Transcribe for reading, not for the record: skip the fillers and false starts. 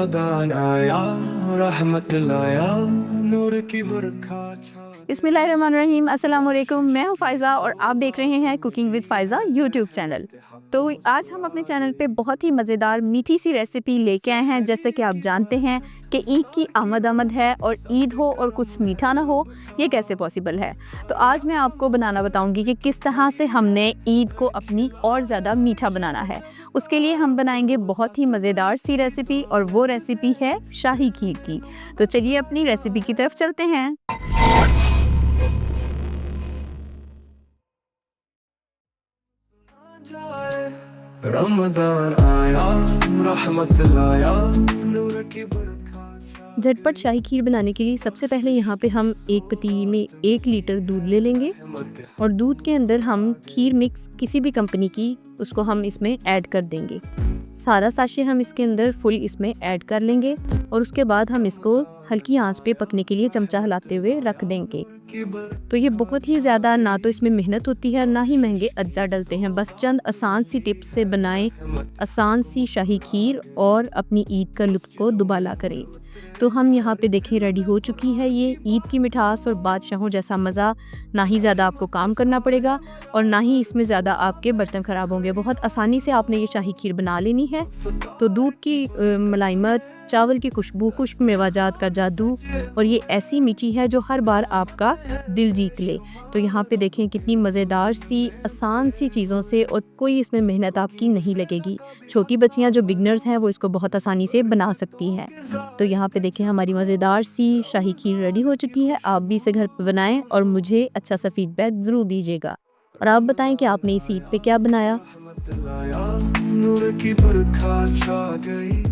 रमदान आया, रहमत लाया, नूर की बरखा छा। बिस्मिल्लाहिर्रहमानिर्रहीम, अस्सलाम वालेकुम। मैं हूँ फ़ायज़ा और आप देख रहे हैं cooking with Faiza YouTube channel. तो आज हम अपने चैनल पे बहुत ही मज़ेदार मीठी सी रेसिपी लेके आए हैं। जैसे कि आप जानते हैं कि ईद की आमद है और ईद हो और कुछ मीठा ना हो, ये कैसे पॉसिबल है। तो आज मैं आपको बनाना बताऊंगी कि किस तरह से हमने ईद को अपनी और ज़्यादा मीठा बनाना है। उसके लिए हम बनाएंगे बहुत ही मज़ेदार सी रेसिपी और वो रेसिपी है शाही खीर की। तो चलिए अपनी रेसिपी की तरफ चलते हैं। रमदान आया, रहमत लाया, नूर की बरखा छा। झटपट शाही खीर बनाने के लिए सबसे पहले यहाँ पे हम एक पतीली में 1 लीटर दूध ले लेंगे और दूध के अंदर हम खीर मिक्स किसी भी कंपनी की उसको हम इसमें ऐड कर देंगे। सारा साशे हम इसके अंदर फुल इसमें ऐड कर लेंगे और उसके बाद हम इसको हल्की आंच पे पकने के लिए चमचा हिलाते हुए रख देंगे। तो ये बहुत ही ज़्यादा ना तो इसमें मेहनत होती है ना ही महंगे अज्जा डलते हैं। बस चंद आसान सी टिप्स से बनाएं आसान सी शाही खीर और अपनी ईद का लुत्फ़ को दुबाला करें। तो हम यहाँ पे देखें रेडी हो चुकी है ये ईद की मिठास और बादशाहों जैसा मज़ा। ना ही ज़्यादा आपको काम करना पड़ेगा और ना ही इसमें ज़्यादा आपके बर्तन ख़राब होंगे। बहुत आसानी से आपने ये शाही खीर बना लेनी है। तो दूध की मलाइमत, चावल की खुशबू, खुश्क मेवाजात का जादू और ये ऐसी मीठी है जो हर बार आपका दिल जीत ले। तो यहाँ पे देखें कितनी मज़ेदार सी आसान सी चीज़ों से और कोई इसमें मेहनत आपकी नहीं लगेगी। छोटी बच्चियाँ जो बिगनर्स हैं वो इसको बहुत आसानी से बना सकती हैं। तो यहाँ पे देखें हमारी मज़ेदार सी शाही खीर रेडी हो चुकी है। आप भी इसे घर पे बनाएं और मुझे अच्छा सा फीडबैक ज़रूर दीजिएगा। और आप बताएं कि आपने इस ईद पे क्या बनाया। रहमत लाया, नूर की बरखा छा गई।